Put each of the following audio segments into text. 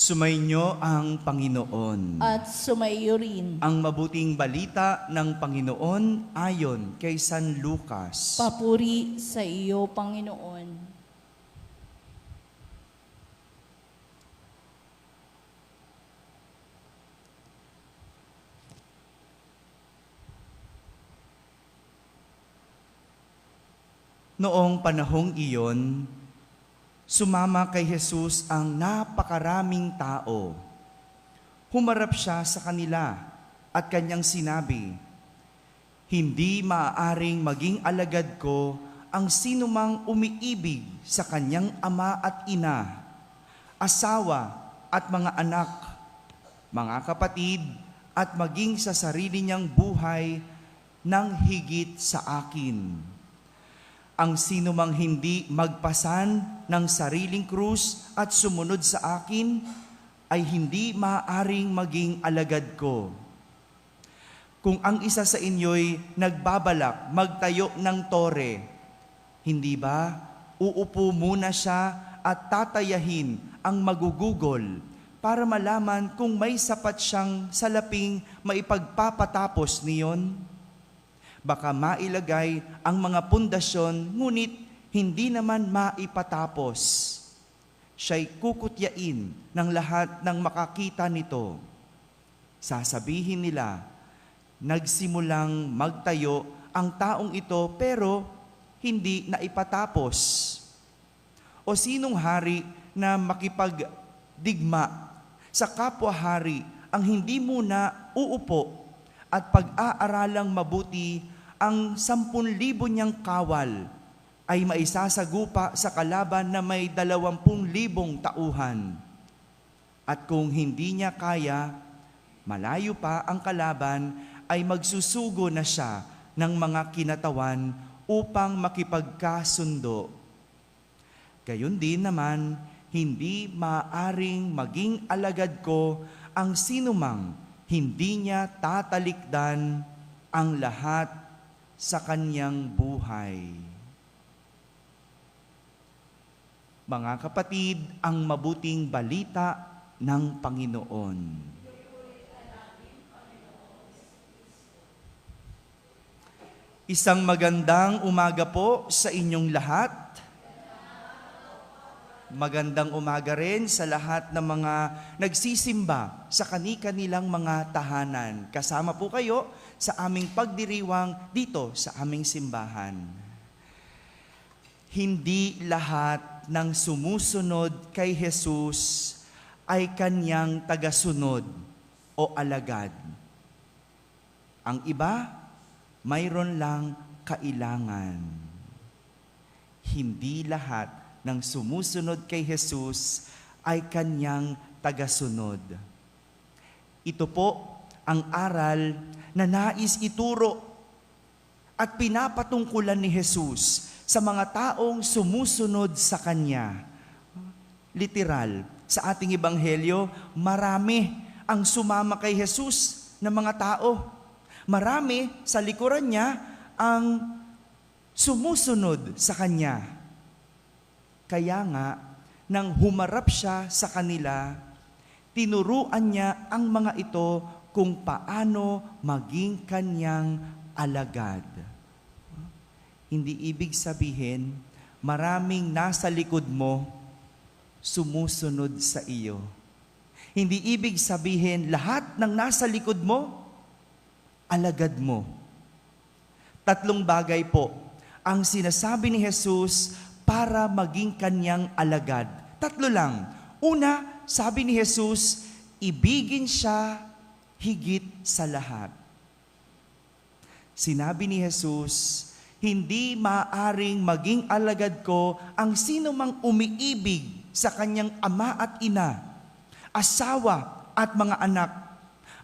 Sumainyo ang Panginoon. At sumaiyo rin. Ang mabuting balita ng Panginoon ayon kay San Lucas. Papuri sa iyo, Panginoon. Noong panahong iyon, sumama kay Jesus ang napakaraming tao. Humarap siya sa kanila at kanyang sinabi, "Hindi maaaring maging alagad ko ang sinumang umiibig sa kanyang ama at ina, asawa at mga anak, mga kapatid at maging sa sarili niyang buhay ng higit sa akin. Ang sinumang hindi magpasan ng sariling krus at sumunod sa akin ay hindi maaaring maging alagad ko. Kung ang isa sa inyo'y nagbabalak magtayo ng tore, hindi ba uupo muna siya at tatayahin ang magugugol para malaman kung may sapat siyang salaping maipagpapatapos niyon? Baka mailagay ang mga pundasyon, ngunit hindi naman maipatapos. Siya'y kukutyain ng lahat ng makakita nito. Sasabihin nila, nagsimulang magtayo ang taong ito pero hindi naipatapos. O sinong hari na makipagdigma sa kapwa-hari ang hindi muna uupo at pag-aaralang mabuti ang 10,000 niyang kawal ay maisasagupa sa kalaban na may 20,000 tauhan. At kung hindi niya kaya, malayo pa ang kalaban, ay magsusugo na siya ng mga kinatawan upang makipagkasundo. Gayon din naman, hindi maaring maging alagad ko ang sinumang hindi niya tatalikdan ang lahat sa kanyang buhay. Mga kapatid, ang mabuting balita ng Panginoon. Isang magandang umaga po sa inyong lahat. Magandang umaga rin sa lahat ng mga nagsisimba sa kani-kanilang mga tahanan. Kasama po kayo sa aming pagdiriwang dito sa aming simbahan. Hindi lahat ng sumusunod kay Jesus ay kanyang tagasunod o alagad. Ang iba, mayroon lang kailangan. Hindi lahat ng sumusunod kay Jesus ay kanyang tagasunod. Ito po ang aral na nais ituro at pinapatungkulan ni Jesus sa mga taong sumusunod sa Kanya. Literal, sa ating ebanghelyo, marami ang sumama kay Jesus na mga tao. Marami sa likuran niya ang sumusunod sa Kanya. Kaya nga, nang humarap siya sa kanila, tinuruan niya ang mga ito kung paano maging kanyang alagad. Hindi ibig sabihin, maraming nasa likod mo, sumusunod sa iyo. Hindi ibig sabihin, lahat ng nasa likod mo, alagad mo. 3 bagay po ang sinasabi ni Jesus para maging kanyang alagad. 3 lang. Una, sabi ni Jesus, ibigin siya higit sa lahat. Sinabi ni Jesus, hindi maaring maging alagad ko ang sino mang umiibig sa kanyang ama at ina, asawa at mga anak,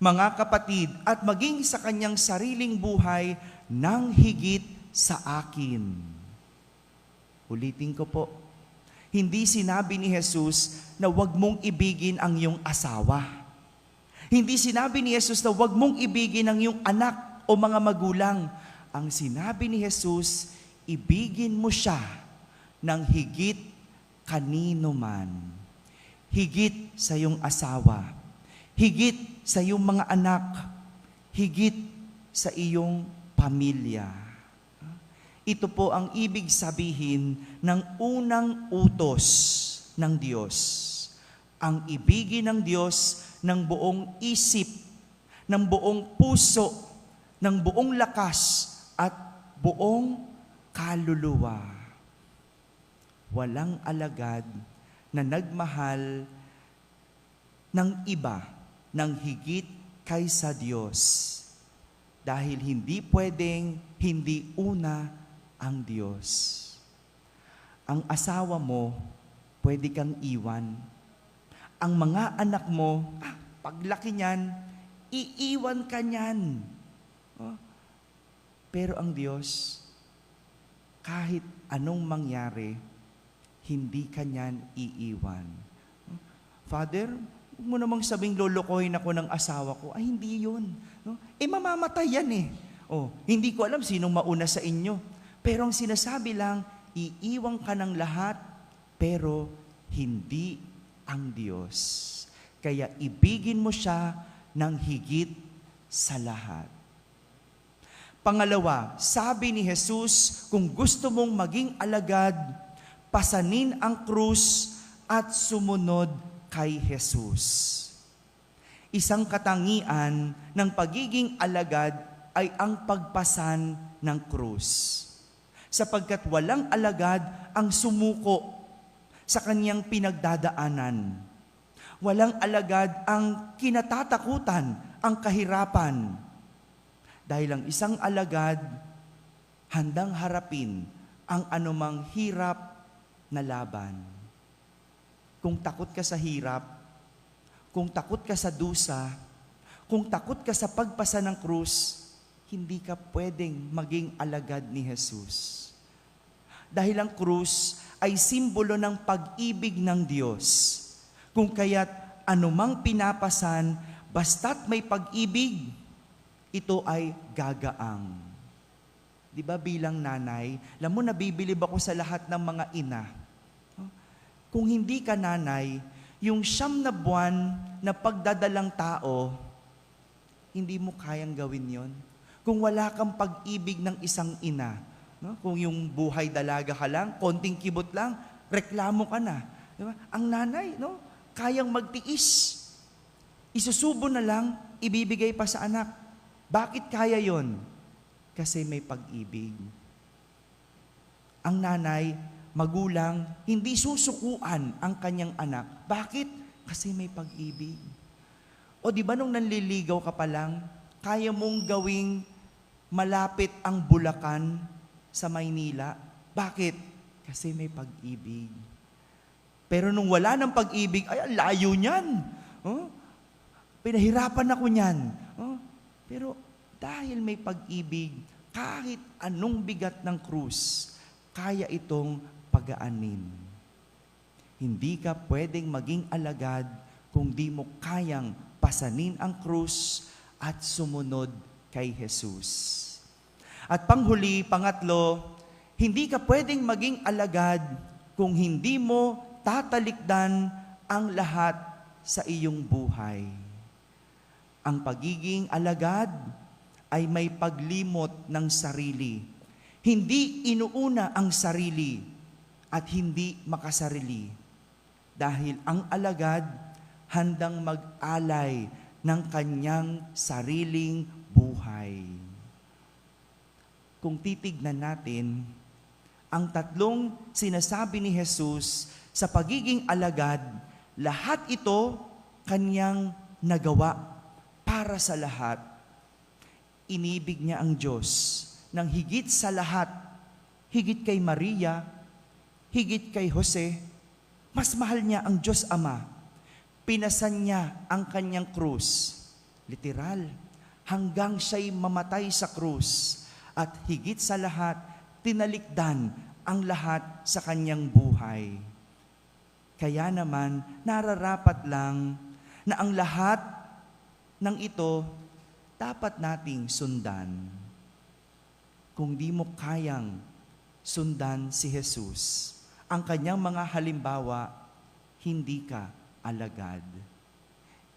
mga kapatid at maging sa kanyang sariling buhay ng higit sa akin. Ulitin ko po, hindi sinabi ni Jesus na huwag mong ibigin ang iyong asawa. Hindi sinabi ni Jesus na huwag mong ibigin ang iyong anak o mga magulang. Ang sinabi ni Jesus, ibigin mo siya ng higit kanino man. higit sa iyong asawa, higit sa iyong mga anak, higit sa iyong pamilya. Ito po ang ibig sabihin ng unang utos ng Diyos. Ang ibigin ng Diyos ng buong isip, ng buong puso, ng buong lakas at buong kaluluwa. Walang alagad na nagmahal ng iba ng higit kaysa Diyos. Dahil hindi pwedeng hindi una ang Diyos. Ang asawa mo, pwede kang iwan. Ang mga anak mo, paglaki niyan, iiwan ka niyan. Oh. Pero ang Diyos, kahit anong mangyari, hindi ka niyan iiwan. Father, huwag mo namang sabing lolokohin ako ng asawa ko. Ay, hindi yun. No? Mamamatay yan eh. Hindi ko alam sinong mauna sa inyo. Pero ang sinasabi lang, iiwan ka ng lahat, pero hindi ang Diyos. Kaya ibigin mo siya ng higit sa lahat. Pangalawa, sabi ni Jesus, kung gusto mong maging alagad, pasanin ang krus at sumunod kay Jesus. Isang katangian ng pagiging alagad ay ang pagpasan ng krus. Sapagkat walang alagad ang sumuko sa kanyang pinagdadaanan. Walang alagad ang kinatatakutan, ang kahirapan. Dahil ang isang alagad, handang harapin ang anumang hirap na laban. Kung takot ka sa hirap, kung takot ka sa dusa, kung takot ka sa pagpasa ng krus, hindi ka pwedeng maging alagad ni Jesus. Dahil ang krus ay simbolo ng pag-ibig ng Diyos. Kung kaya't anumang pinapasan, basta't may pag-ibig, ito ay gagaang. Di ba bilang nanay, alam mo, nabibilib ako sa lahat ng mga ina. Kung hindi ka nanay, yung 9 na buwan na pagdadalang tao, hindi mo kayang gawin yon. Kung wala kang pag-ibig ng isang ina, no? Kung yung buhay dalaga ka lang, konting kibot lang, reklamo ka na. Diba? Ang nanay, no? Kayang magtiis. Isusubo na lang, ibibigay pa sa anak. Bakit kaya yon? Kasi may pag-ibig. Ang nanay, magulang, hindi susukuan ang kanyang anak. Bakit? Kasi may pag-ibig. O di ba nung nanliligaw ka pa lang, kaya mong gawing malapit ang Bulacan sa Maynila. Bakit? Kasi may pag-ibig. Pero nung wala ng pag-ibig, ay, layo niyan. Pinahirapan ako niyan. Pero dahil may pag-ibig, kahit anong bigat ng krus, kaya itong pagaanin. Hindi ka pwedeng maging alagad kung di mo kayang pasanin ang krus at sumunod kay Jesus. At panghuli, pangatlo, hindi ka pwedeng maging alagad kung hindi mo tatalikdan ang lahat sa iyong buhay. Ang pagiging alagad ay may paglimot ng sarili. Hindi inuuna ang sarili at hindi makasarili. Dahil ang alagad handang mag-alay ng kanyang sariling buhay. Kung titignan natin, ang tatlong sinasabi ni Jesus sa pagiging alagad, lahat ito kanyang nagawa para sa lahat. Inibig niya ang Diyos ng higit sa lahat, higit kay Maria, higit kay Jose, mas mahal niya ang Diyos Ama. Pinasan niya ang kanyang krus, literal, hanggang siya'y mamatay sa krus. At higit sa lahat, tinalikdan ang lahat sa kanyang buhay. Kaya naman, nararapat lang na ang lahat ng ito dapat nating sundan. Kung di mo kayang sundan si Jesus, ang kanyang mga halimbawa, hindi ka alagad.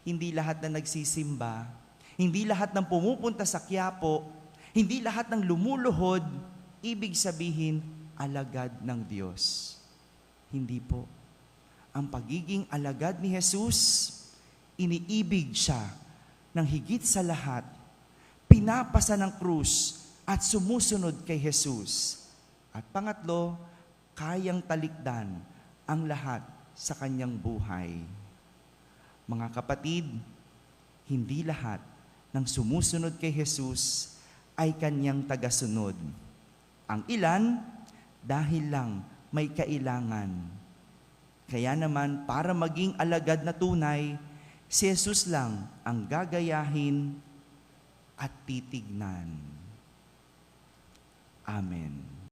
Hindi lahat na nagsisimba, hindi lahat ng pumupunta sa Quiapo, hindi lahat ng lumuluhod, ibig sabihin, alagad ng Diyos. Hindi po. Ang pagiging alagad ni Jesus, iniibig siya ng higit sa lahat, pinapasa ng krus at sumusunod kay Jesus. At pangatlo, kayang talikdan ang lahat sa kanyang buhay. Mga kapatid, hindi lahat ng sumusunod kay Jesus ay kanyang tagasunod. Ang ilan, dahil lang may kailangan. Kaya naman, para maging alagad na tunay, si Jesus lang ang gagayahin at titignan. Amen.